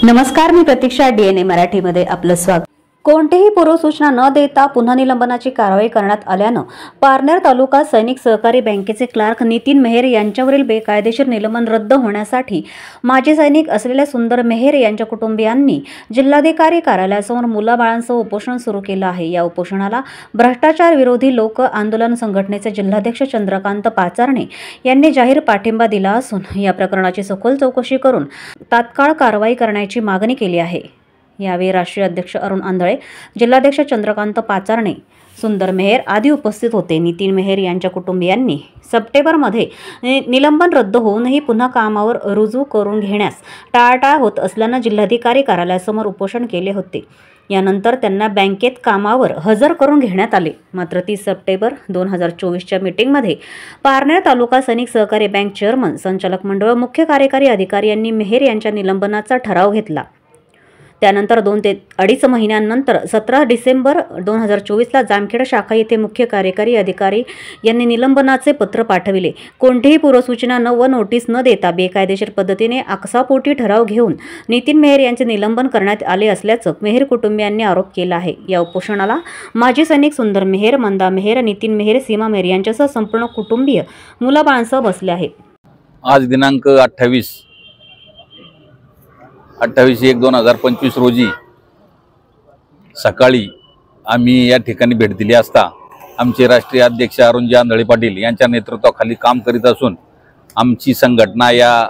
नमस्कार, मी प्रतीक्षा. DNA मराठीमध्ये आपलं स्वागत. कोणतीही पूर्वसूचना न देता पुन्हा निलंबनाची कारवाई करण्यात आल्यानं पारनेर तालुका सैनिक सहकारी बँकेचे क्लार्क नितीन मेहर यांच्यावरील बेकायदेशीर निलंबन रद्द होण्यासाठी माजी सैनिक असलेल्या सुंदर मेहर यांच्या कुटुंबियांनी जिल्हाधिकारी कार्यालयासमोर मुलाबाळांसह उपोषण सुरू केलं आहे. या उपोषणाला भ्रष्टाचार विरोधी लोक आंदोलन संघटनेचे जिल्हाध्यक्ष चंद्रकांत पाचारणे यांनी जाहीर पाठिंबा दिला असून या प्रकरणाची सखोल चौकशी करून तात्काळ कारवाई करण्याची मागणी केली आहे. यावेळी राष्ट्रीय अध्यक्ष अरुण आंधळे, जिल्हाध्यक्ष चंद्रकांत पाचारणे, सुंदर मेहर आदी उपस्थित होते. नितीन मेहर यांच्या कुटुंबियांनी सप्टेंबरमध्ये निलंबन रद्द होऊनही पुन्हा कामावर रुजू करून घेण्यास टाळाटाळ होत असल्यानं जिल्हाधिकारी कार्यालयासमोर उपोषण केले होते. यानंतर त्यांना बँकेत कामावर हजर करून घेण्यात आले. मात्र 30 सप्टेंबर 2024च्या मीटिंगमध्ये पारनेर तालुका सैनिक सहकारी बँक चेअरमन, संचालक मंडळ व मुख्य कार्यकारी अधिकारी यांनी मेहर यांच्या निलंबनाचा ठराव घेतला. त्यानंतर 2 ते 2.5 महिन्यांनंतर 17 डिसेंबर 2024ला जामखेड शाखा येथे मुख्य कार्यकारी अधिकारी यांनी निलंबनाचे पत्र पाठविले. कोणतीही पूर्वसूचना व नोटीस न देता बेकायदेशीर पद्धतीने आकसापोटी ठराव घेऊन नितीन मेहर यांचे निलंबन करण्यात आले असल्याचं मेहर कुटुंबियांनी आरोप केला आहे. या उपोषणाला माजी सैनिक सुंदर मेहर, मंदा मेहर, नितीन मेहर, सीमा मेहर यांच्यासह संपूर्ण कुटुंबीय मुलाबाळांसह बसले आहेत. आज दिनांक 28/1/2025 रोजी सकाळी आम्ही या ठिकाणी भेट दिली असता आमचे राष्ट्रीय अध्यक्ष अरुणजी आंधळे पाटील यांच्या नेतृत्वाखाली काम करीत असून आमची संघटना या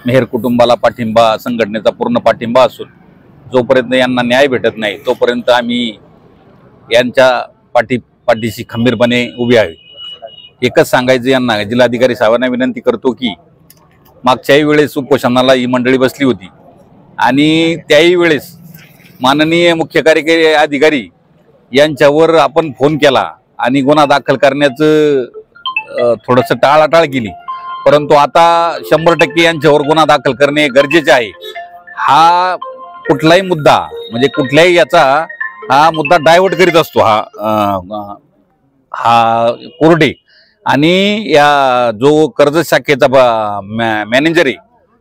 मेहर कुटुंबाला पाठिंबा, संघटनेचा पूर्ण पाठिंबा असून जोपर्यंत यांना न्याय भेटत नाही तोपर्यंत आम्ही यांच्या पाठीशी खंबीरपणे उभे आहे. एकच सांगायचं यांना, जिल्हाधिकारी साहेबांना विनंती करतो की मागच्याही वेळेस उपोषणाला ही मंडळी बसली होती आणि त्याही वेळेस माननीय मुख्य कार्यकारी अधिकारी यांच्यावर आपण फोन केला आणि गुन्हा दाखल करण्याचं थोडंसं टाळाटाळ केली. परंतु आता 100% यांच्यावर गुन्हा दाखल करणे गरजेचे आहे. हा कुठलाही मुद्दा म्हणजे कुठल्याही याचा हा मुद्दा डायव्हर्ट करीत असतो हा कोर्टे. आणि या जो कर्जत शाखेचा मॅनेजर आहे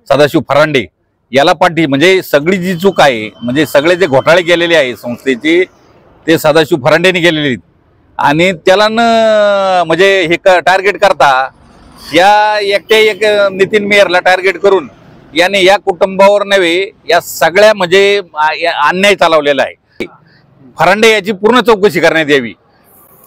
सदाशिव फरांडे याला म्हणजे सगळी जी चूक आहे, म्हणजे सगळे जे घोटाळे केलेले आहे संस्थेचे ते सदाशिव फरांडेने केलेले आहेत आणि त्याला म्हणजे हे टार्गेट करता या एक नितीन मेहरला टार्गेट करून याने या कुटुंबावर नव्हे या सगळ्या म्हणजे अन्याय चालवलेला आहे. फरांडे याची पूर्ण चौकशी करण्यात यावी.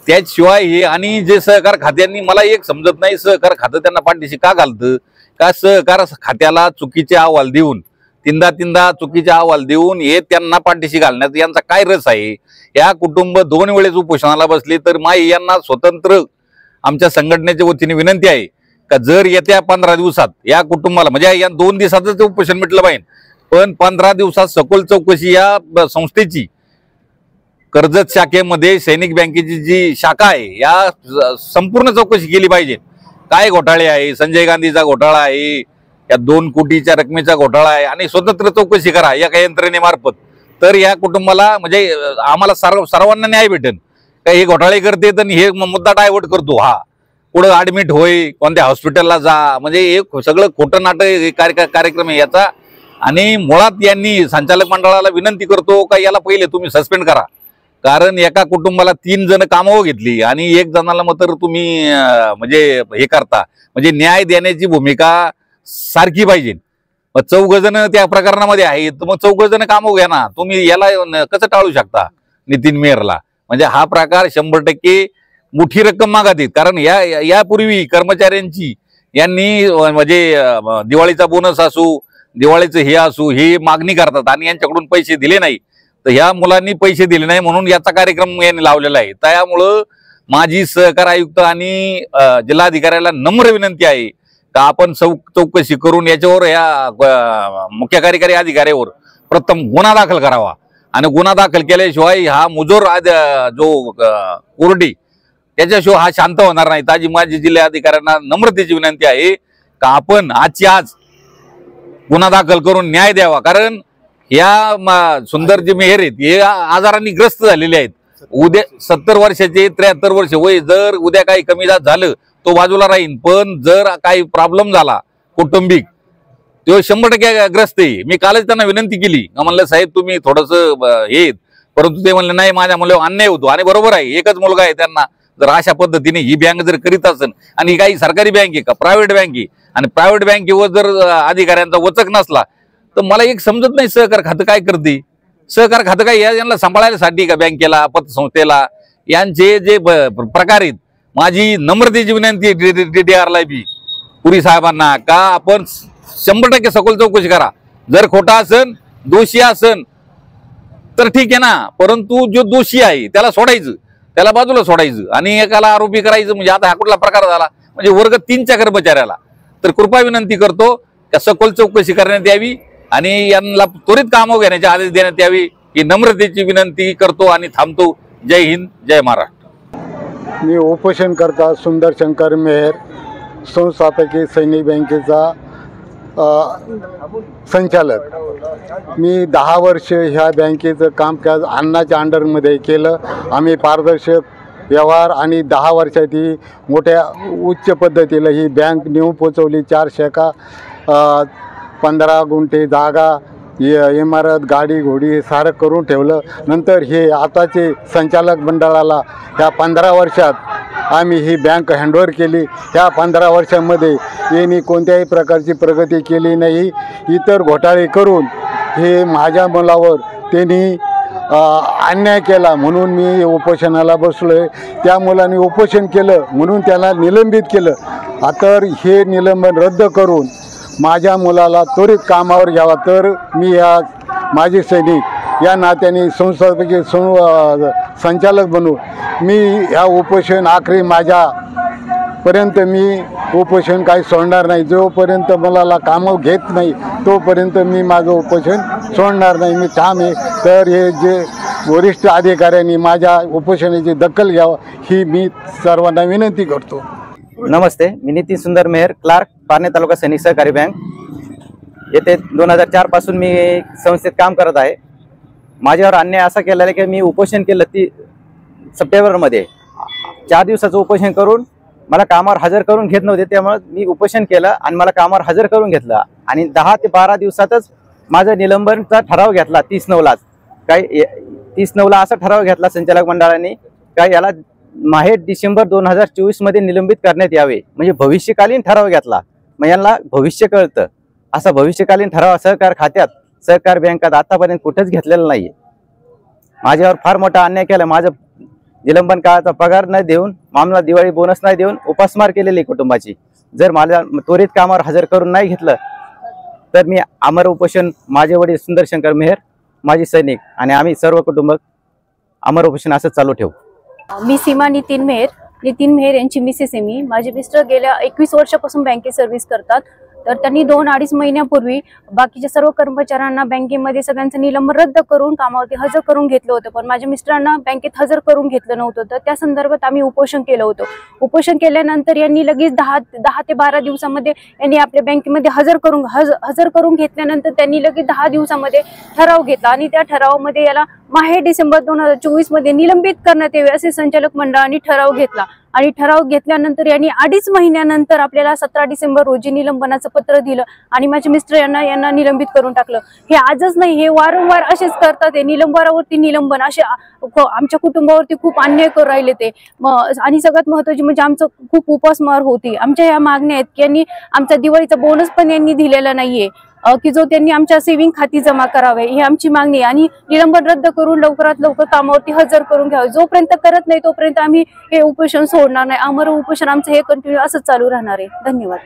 त्याशिवाय हे आणि जे सहकार खात्यांनी, मला एक समजत नाही सहकार खातं त्यांना पाठीशी का घालतं का? सहकार खात्याला चुकीचे अहवाल देऊन तीनदा चुकीचे अहवाल देऊन हे त्यांना पाठीशी घालण्यात यांचा काय रस आहे? या कुटुंब 2 वेळेस उपोषणाला बसले तर यांना स्वतंत्र आमच्या संघटनेच्या वतीने विनंती आहे का जर येत्या 15 दिवसात या कुटुंबाला, म्हणजे या 2 दिवसातच उपोषण मिटलं पाहिजे, पण 15 दिवसात सखोल चौकशी या संस्थेची, कर्जत शाखेमध्ये सैनिक बँकेची जी शाखा आहे या संपूर्ण चौकशी केली पाहिजे. काय घोटाळे आहे? संजय गांधीचा घोटाळा आहे, या 2 कोटीच्या रकमेचा घोटाळा आहे आणि स्वतंत्र चौकशी करा या यंत्रणेमार्फत. तर या कुटुंबाला म्हणजे आम्हाला सर्वांना न्याय भेटेल. काही हे घोटाळे करते तर हे मुद्दा डायव्हर्ट करतो, हा पुढे ऍडमिट होय, कोणत्या हॉस्पिटलला जा, म्हणजे हे सगळं खोटं नाटक कार्यक्रम आहे याचा. आणि मुळात यांनी संचालक मंडळाला विनंती करतो का याला पहिले तुम्ही सस्पेंड करा, कारण एका कुटुंबाला 3 जण कामावर घेतली आणि 1 जणाला मात्र तुम्ही म्हणजे हे करता, म्हणजे न्याय देण्याची भूमिका सारखी पाहिजे. मग 4 जण त्या प्रकरणामध्ये आहेत तर मग 4 जण कामावर घ्या ना, तुम्ही याला कसं टाळू शकता नितीन मेहरला? म्हणजे हा प्रकार 100% मोठी रक्कम मागतात. कारण यापूर्वी कर्मचाऱ्यांची यांनी म्हणजे दिवाळीचा बोनस असू, दिवाळीचं हे असू, हे मागणी करतात आणि यांच्याकडून पैसे दिले नाही तर ह्या मुलांनी पैसे दिले नाही म्हणून याचा कार्यक्रम यांनी लावलेला आहे. त्यामुळं माझी सहकार आयुक्त आणि जिल्हाधिकाऱ्याला नम्र विनंती आहे का आपण चौकशी करून याच्यावर या मुख्य कार्यकारी अधिकाऱ्यावर प्रथम गुन्हा दाखल करावा आणि गुन्हा दाखल केल्याशिवाय हा मुजोर जो कोर्टे त्याच्याशिवाय हा शांत होणार नाही. ताजी माझी जिल्हाधिकाऱ्यांना नम्रतेची विनंती आहे का आपण आजची आज गुन्हा दाखल करून न्याय द्यावा. कारण या सुंदर जे मेहर आहेत हे आजारांनी ग्रस्त झालेले आहेत. उद्या 70 वर्षाचे 73 वर्ष वय, जर उद्या काही कमी जास्त झालं तो बाजूला राहील, पण जर काही प्रॉब्लेम झाला कौटुंबिक तो 100% ग्रस्त आहे. मी कालच त्यांना विनंती केली, म्हणलं साहेब तुम्ही थोडस हे, परंतु ते म्हणले नाही माझ्या मुलावर अन्याय होतो. आणि बरोबर आहे, एकच मुलगा आहे त्यांना. जर अशा पद्धतीने ही बँक जर करीत असेल, आणि ही काही सरकारी बँक आहे का प्रायव्हेट बँक आहे, आणि प्रायव्हेट बँकेवर जर अधिकाऱ्यांचा वचक नसला तर मला एक समजत नाही सहकार खातं काय करते. सहकार खातं काय यांना सांभाळायसाठी का बँकेला पतसंस्थेला? यांचे जे प्रकार आहेत, माझी नम्रतेची विनंती DDR ला बी पुरी साहेबांना का आपण 100% सखोल चौकशी करा. जर खोटा असन दोषी असन तर ठीक आहे ना, परंतु जो दोषी आहे त्याला सोडायचं, त्याला बाजूला सोडायचं आणि एकाला आरोपी करायचं. म्हणजे आता हा कुठला प्रकार झाला, म्हणजे वर्ग 3च्या कर्मचाऱ्याला. तर कृपा विनंती करतो त्या सखोल चौकशी करण्यात यावी आणि यांना त्वरित कामं घेण्याचे आदेश देण्यात यावी ही नम्रतेची विनंती करतो आणि थांबतो. जय हिंद, जय महाराष्ट्र. मी उपोषणकर्ता सुंदर शंकर मेहर, संस्थापकीय सैनिक बँकेचा संचालक. मी 10 वर्ष ह्या बँकेचं कामकाज अण्णाच्या अंडरमध्ये केलं. आम्ही पारदर्शक व्यवहार आणि 10 वर्षात ही मोठ्या उच्च पद्धतीला ही बँक नेऊन पोचवली. 4 शाखा, 15 गुंठे जागा, इमारत, गाडी घोडी हे सारं करून ठेवलं. नंतर हे आताचे संचालक मंडळाला ह्या 15 वर्षात आम्ही ही बँक हँडओव्हर केली. ह्या 15 वर्षांमध्ये यांनी कोणत्याही प्रकारची प्रगती केली नाही. इतर घोटाळे करून हे माझ्या मुलावर त्यांनी अन्याय केला म्हणून मी उपोषणाला बसलो आहे. त्या मुलाने उपोषण केलं म्हणून त्याला निलंबित केलं. तर हे निलंबन रद्द करून माझ्या मुलाला त्वरित कामावर घ्यावा. तर मी या माजी सैनिक या नात्याने संस्थापकीय संचालक बनू. मी ह्या उपोषण आखरी माझ्यापर्यंत मी उपोषण काही सोडणार नाही. जोपर्यंत मुलाला कामं घेत नाही तोपर्यंत मी माझं उपोषण सोडणार नाही. मी ठाम आहे. तर हे जे वरिष्ठ अधिकाऱ्यांनी माझ्या उपोषणाची दखल घ्यावं ही मी सर्वांना विनंती करतो. नमस्ते, मी नितीन सुंदर मेहर, क्लार्क, पारनेर तालुका सैनिक सहकारी बँक येथे 2004 पासून मी संस्थेत काम करत आहे. माझ्यावर अन्याय असा केलेला आहे की मी उपोषण केलं 30 सप्टेंबरमध्ये. 4 दिवसाचं उपोषण करून मला कामावर हजर करून घेत नव्हते. त्यामुळे मी उपोषण केलं आणि मला कामावर हजर करून घेतलं आणि 10 ते 12 दिवसातच माझं निलंबनचा ठराव घेतला. 30/9लाच काही 30/9ला असा ठराव घेतला संचालक मंडळाने काय याला माहे डिसेंबर 2024 मध्ये निलंबित करण्यात यावे. म्हणजे भविष्यकालीन ठराव घेतला. मग यांना भविष्य कळतं. असा भविष्यकालीन ठराव सहकार खात्यात, सहकार बँकात आतापर्यंत कुठेच घेतलेला नाहीये. माझ्यावर फार मोठा अन्याय केला. माझं निलंबन काळाचा पगार न देऊन, मामला दिवाळी बोनस नाही देऊन उपासमार केलेली कुटुंबाची. जर मला त्वरित कामावर हजर करून नाही घेतलं तर मी अमर उपोषण, माझे वडील सुंदर शंकर मेहर, माझे सैनिक आणि आम्ही सर्व कुटुंब अमर उपोषण असं चालू ठेवू. मी सीमा नितीन मेहर यांची मिसेस आहे. मी माझे मिस्टर गेल्या 21 वर्षापासून बँकेत सर्व्हिस करतात. तर त्यांनी 2-2.5 महिन्यापूर्वी बाकीच्या सर्व कर्मचाऱ्यांना बँकेमध्ये सगळ्यांचं निलंबन रद्द करून कामावरती हजर करून घेतलं होतं. पण माझ्या मिस्टरांना बँकेत हजर करून घेतलं नव्हतं. तर त्या संदर्भात आम्ही उपोषण केलं होतं. उपोषण केल्यानंतर यांनी लगेच 10 ते 12 दिवसामध्ये यांनी आपल्या बँकेमध्ये हजर करून घेतल्यानंतर त्यांनी लगेच 10 दिवसामध्ये ठराव घेतला आणि त्या ठरावामध्ये याला माहे डिसेंबर 2024 मध्ये निलंबित करण्यात यावे असे संचालक मंडळाने ठराव घेतला. आणि ठराव घेतल्यानंतर यांनी 2.5 महिन्यानंतर आपल्याला 17 डिसेंबर रोजी निलंबनाचं पत्र दिलं आणि माझे मिस्टर यांना निलंबित करून टाकलं. हे आजच नाही, हे वारंवार असेच करतात. हे निलंबनावरती निलंबन असे आमच्या कुटुंबावरती खूप अन्याय करून राहिले ते. आणि सगळ्यात महत्त्वाचे म्हणजे आमचं खूप उपासमार होती. आमच्या ह्या मागण्या आहेत की यांनी आमचा दिवाळीचा बोनस पण यांनी दिलेला नाहीये की जो त्यांनी आमच्या सेव्हिंग खाती जमा करावे, ही आमची मागणी आहे. आणि निलंबन रद्द करून लवकरात लवकर कामावरती हजर करून घ्यावे. जोपर्यंत करत नाही तोपर्यंत आम्ही हे उपोषण सोडणार नाही. अमर उपोषण आमचं हे कंटिन्यू असंच चालू राहणार आहे. धन्यवाद.